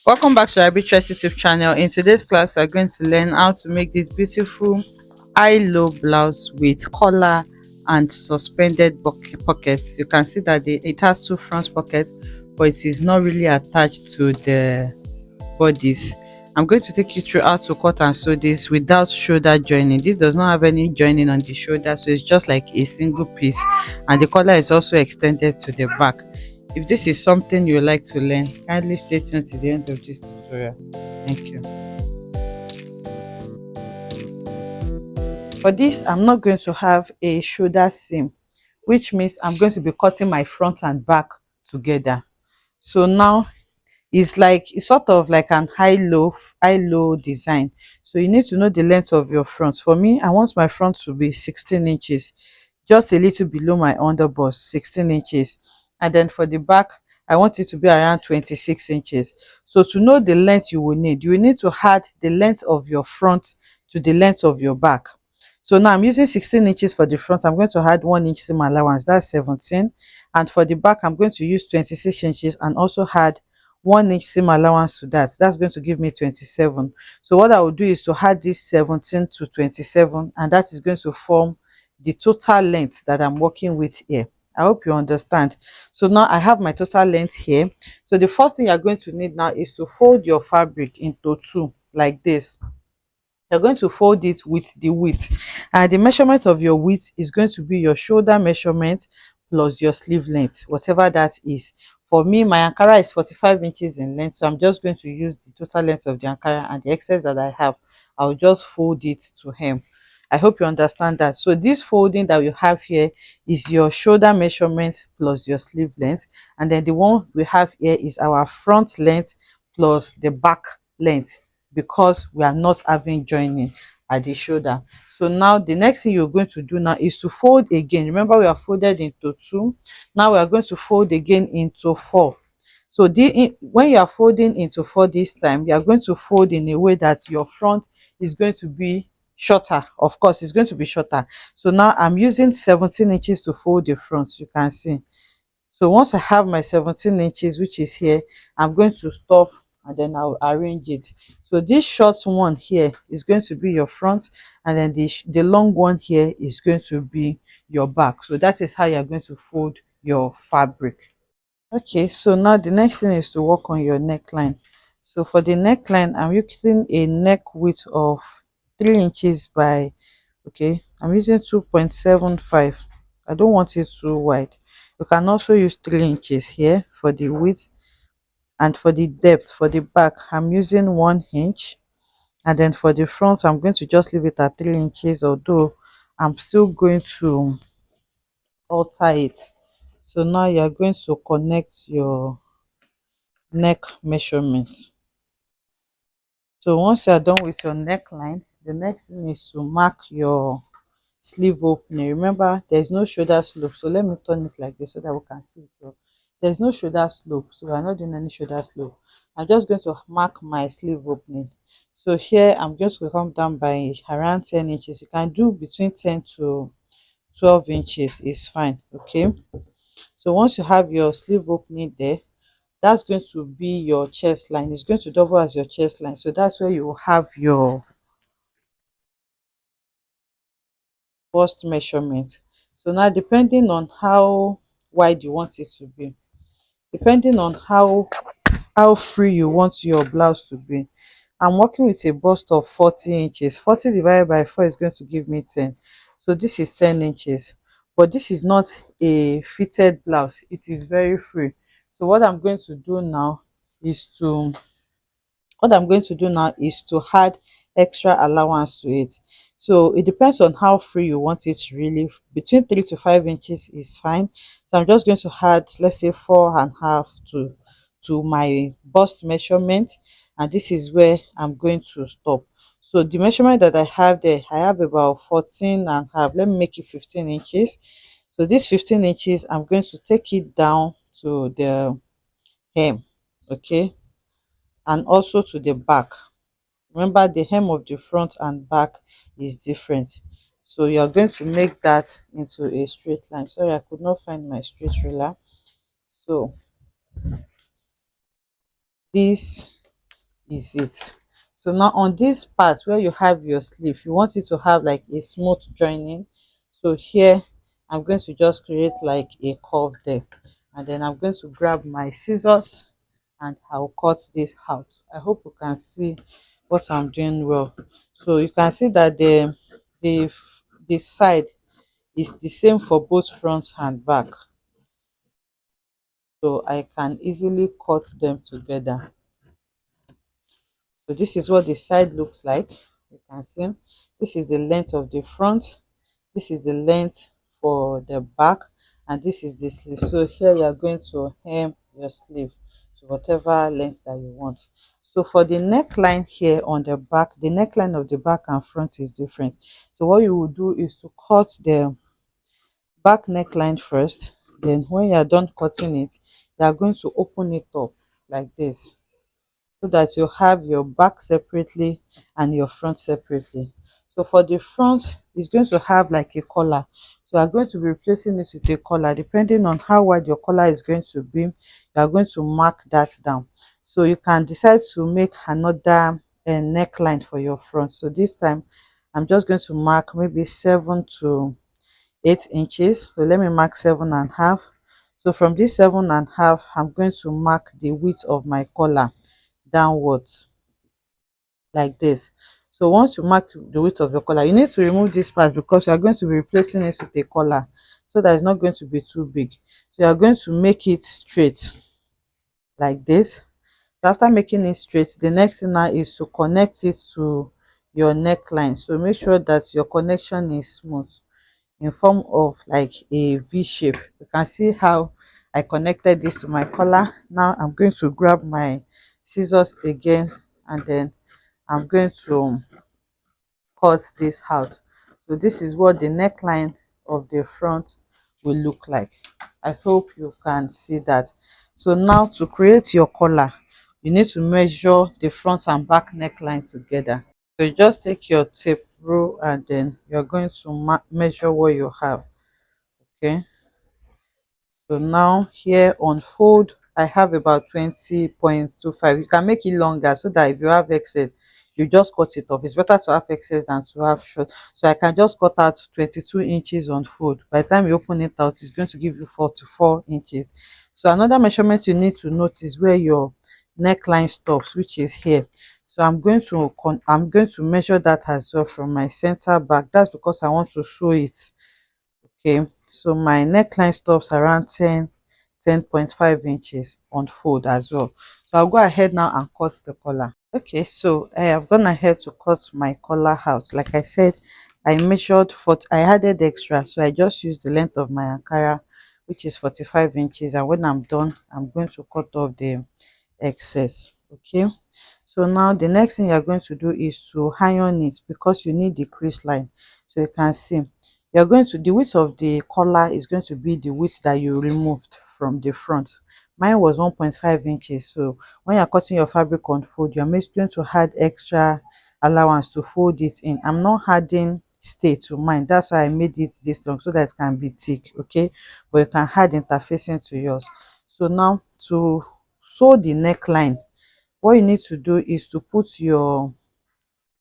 Welcome back to LarryB YouTube channel. In today's class, we are going to learn how to make this beautiful high-low blouse with collar and suspended pockets. You can see that it has two front pockets, but it is not really attached to the bodies. I'm going to take you through how to cut and sew this without shoulder joining. This does not have any joining on the shoulder, so it's just like a single piece, and the collar is also extended to the back. If this is something you would like to learn, kindly stay tuned to the end of this tutorial. Thank you. For this, I'm not going to have a shoulder seam, which means I'm going to be cutting my front and back together. So now it's sort of like an high low design. So you need to know the length of your front. For me, I want my front to be 16 inches, just a little below my underbust, 16 inches. And then for the back, I want it to be around 26 inches. So to know the length you will need to add the length of your front to the length of your back. So now I'm using 16 inches for the front. I'm going to add 1 inch seam allowance, that's 17. And for the back, I'm going to use 26 inches and also add 1 inch seam allowance to that. That's going to give me 27. So what I will do is to add this 17 to 27, and that is going to form the total length that I'm working with here. I hope you understand. So now I have my total length here. So the first thing you're going to need now is to fold your fabric into two like this. You're going to fold it with the width, and the measurement of your width is going to be your shoulder measurement plus your sleeve length, whatever that is. For me, my ankara is 45 inches in length, so I'm just going to use the total length of the ankara, and the excess that I have, I'll just fold it to hem. I hope you understand that. So this folding that you have here is your shoulder measurement plus your sleeve length, and then the one we have here is our front length plus the back length, because we are not having joining at the shoulder. So now the next thing you're going to do now is to fold again. Remember, we are folded into two. Now we are going to fold again into four. So when you are folding into four this time, you are going to fold in a way that your front is going to be shorter. Of course, it's going to be shorter. So now I'm using 17 inches to fold the front, you can see. So once I have my 17 inches, which is here, I'm going to stop and then I'll arrange it. So this short one here is going to be your front, and then the long one here is going to be your back. So that is how you're going to fold your fabric. Okay, so now the next thing is to work on your neckline. So for the neckline, I'm using a neck width of 3 inches by, okay, I'm using 2.75. I don't want it too wide. You can also use 3 inches here for the width, and for the depth for the back, I'm using 1 inch. And then for the front, I'm going to just leave it at 3 inches, although I'm still going to alter it. So now you're going to connect your neck measurement. So once you're done with your neckline, the next thing is to mark your sleeve opening. Remember, there's no shoulder slope, so let me turn it like this so that we can see it well. There's no shoulder slope, so we're not doing any shoulder slope. I'm just going to mark my sleeve opening. So here I'm just going to come down by around 10 inches. You can do between 10 to 12 inches is fine. Okay, so once you have your sleeve opening there, that's going to be your chest line. It's going to double as your chest line, so that's where you will have your bust measurement. So now, depending on how wide you want it to be, depending on how free you want your blouse to be, I'm working with a bust of 40 inches. 40 divided by 4 is going to give me 10. So this is 10 inches, but this is not a fitted blouse, it is very free. So what I'm going to do now is to add extra allowance to it. So it depends on how free you want it. Really, between 3 to 5 inches is fine. So I'm just going to add, let's say, 4.5 to my bust measurement, and this is where I'm going to stop. So the measurement that I have there, I have about 14.5. Let me make it 15 inches. So this 15 inches, I'm going to take it down to the hem. Okay, and also to the back. Remember, the hem of the front and back is different. So you're going to make that into a straight line. Sorry, I could not find my straight ruler. So this is it. So now on this part where you have your sleeve, you want it to have like a smooth joining. So here I'm going to just create like a curve there, and then I'm going to grab my scissors and I'll cut this out. I hope you can see what I'm doing well. So you can see that the the side is the same for both front and back, so I can easily cut them together. So this is what the side looks like. You can see this is the length of the front, this is the length for the back, and this is the sleeve. So here you are going to hem your sleeve to whatever length that you want. So for the neckline here on the back, the neckline of the back and front is different. So what you will do is to cut the back neckline first, then when you are done cutting it, you are going to open it up like this, so that you have your back separately and your front separately. So for the front, it's going to have like a collar. So I'm going to be replacing it with a collar. Depending on how wide your collar is going to be, you are going to mark that down. So you can decide to make another neckline for your front. So this time I'm just going to mark maybe 7 to 8 inches. So let me mark 7.5. So from this 7.5, I'm going to mark the width of my collar downwards like this. So once you mark the width of your collar, you need to remove this part because you are going to be replacing it with a collar, so that it's not going to be too big. So you are going to make it straight like this. So after making it straight, the next thing now is to connect it to your neckline. So make sure that your connection is smooth in form of like a V shape. You can see how I connected this to my collar. Now I'm going to grab my scissors again, and then I'm going to cut this out. So this is what the neckline of the front will look like. I hope you can see that. So now to create your collar, you need to measure the front and back neckline together. So you just take your tape rule and then you're going to measure what you have. Okay, so now here on fold, I have about 20.25. You can make it longer so that if you have excess, you just cut it off. It's better to have excess than to have short. So I can just cut out 22 inches on fold. By the time you open it out, it's going to give you 44 inches. So another measurement you need to note is where your neckline stops, which is here. So I'm going to measure that as well from my center back. That's because I want to sew it. Okay, so my neckline stops around 10.5 inches on fold as well. So I'll go ahead now and cut the collar. Okay, so I have gone ahead to cut my collar out. Like I said, I measured for I added extra, so I just used the length of my ankara, which is 45 inches, and when I'm done, I'm going to cut off the excess. Okay, so now the next thing you're going to do is to iron it, because you need the crease line. So you can see you're going to, the width of the collar is going to be the width that you removed from the front. Mine was 1.5 inches. So when you're cutting your fabric on fold, you're going to add extra allowance to fold it in. I'm not adding stay to mine, that's why I made it this long, so that it can be thick. Okay, but you can add interfacing to yours. So now to sew the neckline, what you need to do is to put your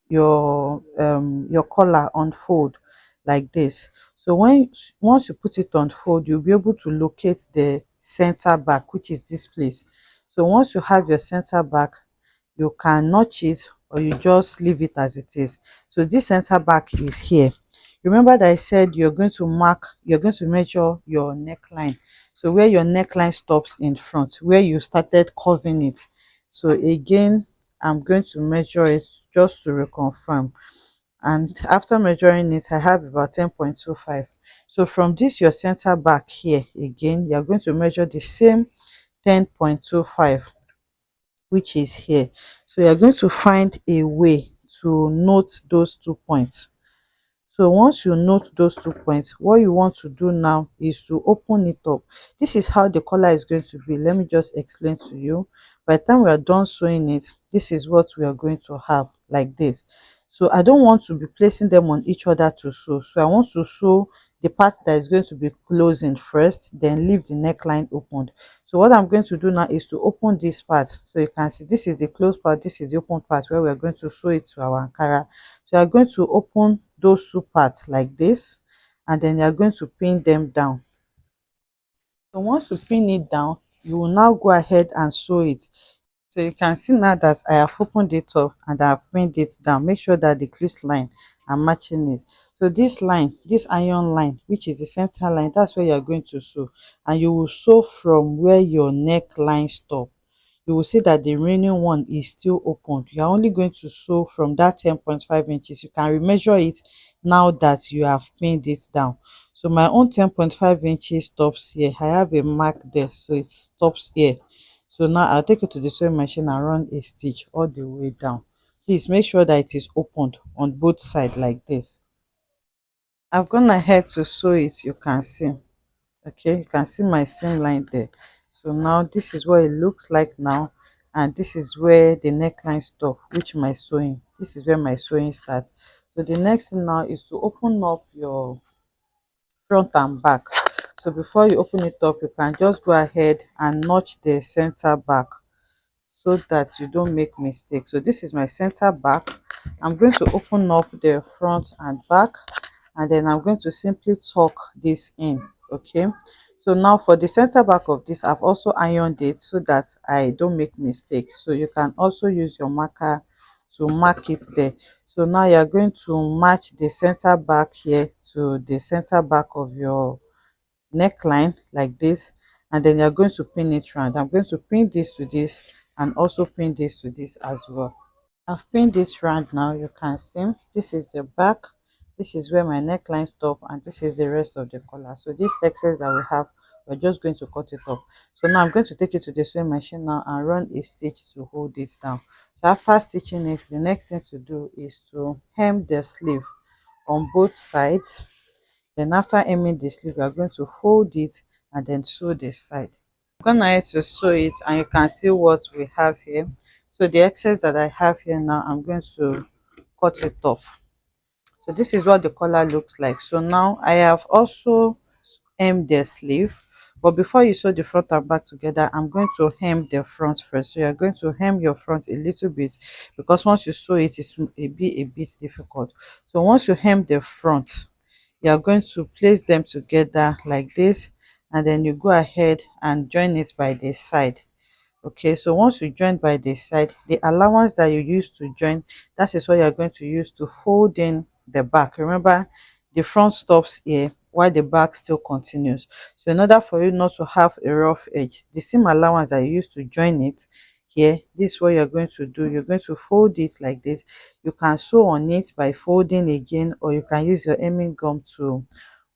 collar on fold like this. So once you put it on fold, you'll be able to locate the center back, which is this place. So once you have your center back, you can notch it or you just leave it as it is. So this center back is here. Remember that I said you're going to measure your neckline. So where your neckline stops in front, where you started curving it. So again, I'm going to measure it just to reconfirm. And after measuring it, I have about 10.25. So from this your center back here, again, you're going to measure the same 10.25, which is here. So you're going to find a way to note those 2 points. So once you note those 2 points, what you want to do now is to open it up. This is how the collar is going to be. Let me just explain to you. By the time we are done sewing it, this is what we are going to have like this. So I don't want to be placing them on each other to sew. So I want to sew the part that is going to be closing first, then leave the neckline opened. So what I'm going to do now is to open this part. So you can see this is the closed part, this is the open part where we're going to sew it to our ankara. So I'm going to open those two parts like this, and then you're going to pin them down. So once you pin it down, you will now go ahead and sew it. So you can see now that I have opened it up and I have pinned it down. Make sure that the crease line are matching it. So this line, this iron line, which is the center line, that's where you're going to sew. And you will sew from where your neckline stop. You will see that the remaining one is still opened. You are only going to sew from that 10.5 inches. You can remeasure it now that you have pinned it down. So my own 10.5 inches stops here. I have a mark there, so it stops here. So now I'll take it to the sewing machine and run a stitch all the way down. Please make sure that it is opened on both sides like this. I've gone ahead to sew it, you can see. Okay, you can see my seam line there. So now this is what it looks like now, and this is where the neckline stop, which my sewing, this is where my sewing starts. So the next thing now is to open up your front and back. So before you open it up, you can just go ahead and notch the center back so that you don't make mistakes. So this is my center back. I'm going to open up the front and back, and then I'm going to simply tuck this in. Okay, so now for the center back of this, I've also ironed it so that I don't make mistakes. So you can also use your marker to mark it there. So now you're going to match the center back here to the center back of your neckline like this, and then you're going to pin it round. I'm going to pin this to this and also pin this to this as well. I've pinned this round now. You can see this is the back, this is where my neckline stop, and this is the rest of the collar. So this excess that we have, we're just going to cut it off. So now I'm going to take it to the sewing machine now and run a stitch to hold it down. So after stitching it, the next thing to do is to hem the sleeve on both sides. Then after hemming the sleeve, we are going to fold it and then sew the side. I'm gonna ahead to sew it, and you can see what we have here. So the excess that I have here now, I'm going to cut it off. So this is what the collar looks like. So now I have also hemmed the sleeve, but before you sew the front and back together, I'm going to hem the front first. So you're going to hem your front a little bit, because once you sew it, it will be a bit difficult. So once you hem the front, you are going to place them together like this, and then you go ahead and join it by the side. Okay, so once you join by the side, the allowance that you use to join, that is what you're going to use to fold in the back. Remember, the front stops here while the back still continues. So in order for you not to have a rough edge, the same allowance that you use to join it here, this is what you're going to do. You're going to fold it like this. You can sew on it by folding again, or you can use your hemming gum to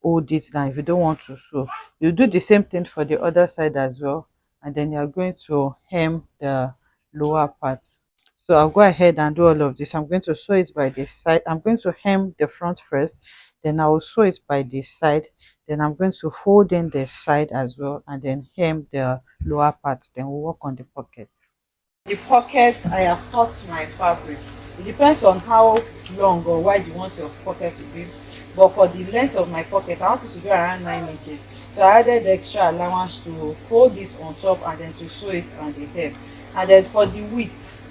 hold it down if you don't want to sew. You do the same thing for the other side as well, and then you're going to hem the lower part. So I'll go ahead and do all of this. I'm going to sew it by the side. I'm going to hem the front first, then I will sew it by the side, then I'm going to fold in the side as well, and then hem the lower part. Then we'll work on the pocket. The pocket, I have cut my fabric. It depends on how long or wide you want your pocket to be, but for the length of my pocket, I want it to be around 9 inches. So I added the extra allowance to fold this on top and then to sew it on the hem. And then for the width,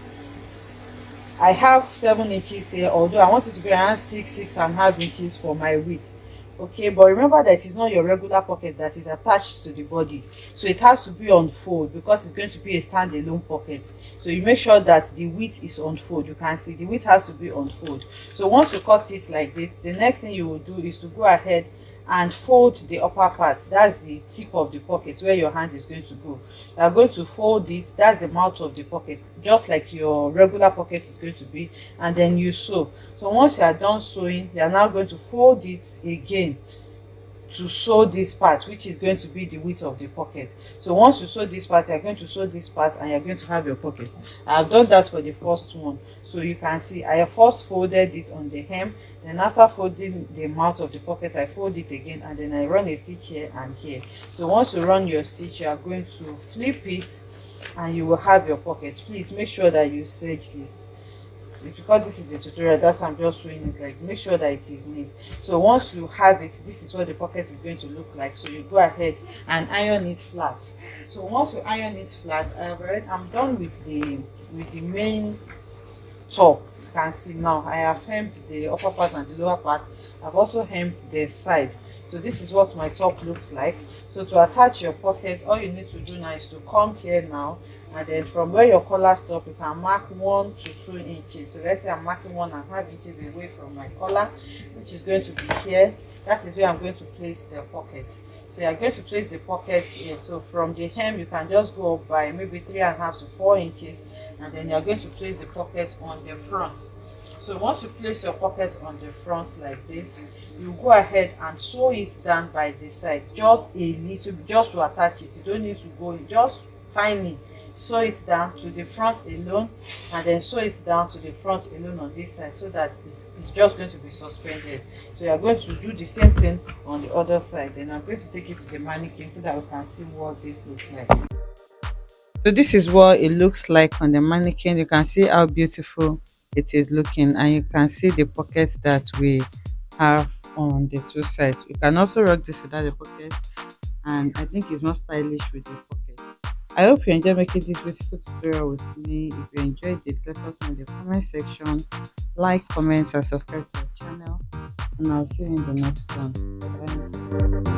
I have 7 inches here, although I want it to be around 6.5 inches for my width. Okay, but remember that it's not your regular pocket that is attached to the body, so it has to be on fold because it's going to be a standalone pocket. So you make sure that the width is on fold. You can see the width has to be on fold. So once you cut it like this, the next thing you will do is to go ahead and fold the upper part. That's the tip of the pocket where your hand is going to go. You are going to fold it. That's the mouth of the pocket, just like your regular pocket is going to be, and then you sew. So once you are done sewing, you are now going to fold it again to sew this part, which is going to be the width of the pocket. So once you sew this part, you're going to sew this part, and you're going to have your pocket. I have done that for the first one. So you can see I have first folded it on the hem, then after folding the mouth of the pocket, I fold it again, and then I run a stitch here and here. So once you run your stitch, you are going to flip it and you will have your pocket. Please make sure that you serge this. It's because this is a tutorial, that's why I'm just showing it. Like, make sure that it is neat. So once you have it, this is what the pocket is going to look like. So you go ahead and iron it flat. So once you iron it flat, I'm done with the main top. You can see now I have hemmed the upper part and the lower part. I've also hemmed the side. So this is what my top looks like. So to attach your pocket, all you need to do now is to come here now, and then from where your collar stop, you can mark 1 to 2 inches. So let's say I'm marking 1.5 inches away from my collar, which is going to be here. That is where I'm going to place the pocket. So you're going to place the pocket here. So from the hem, you can just go up by maybe 3.5 to 4 inches, and then you're going to place the pocket on the front. So once you place your pocket on the front like this, you go ahead and sew it down by the side, just a little, just to attach it. You don't need to go, just tiny. Sew it down to the front alone, and then sew it down to the front alone on this side, so that it's just going to be suspended. So you're going to do the same thing on the other side. Then I'm going to take it to the mannequin so that we can see what this looks like. So this is what it looks like on the mannequin. You can see how beautiful it is looking, and you can see the pockets that we have on the two sides. You can also rock this without the pocket, and I think it's more stylish with the pocket. I hope you enjoy making this beautiful tutorial with me. If you enjoyed it, let us know in the comment section. Like, comment, and subscribe to our channel, and I'll see you in the next one. Bye.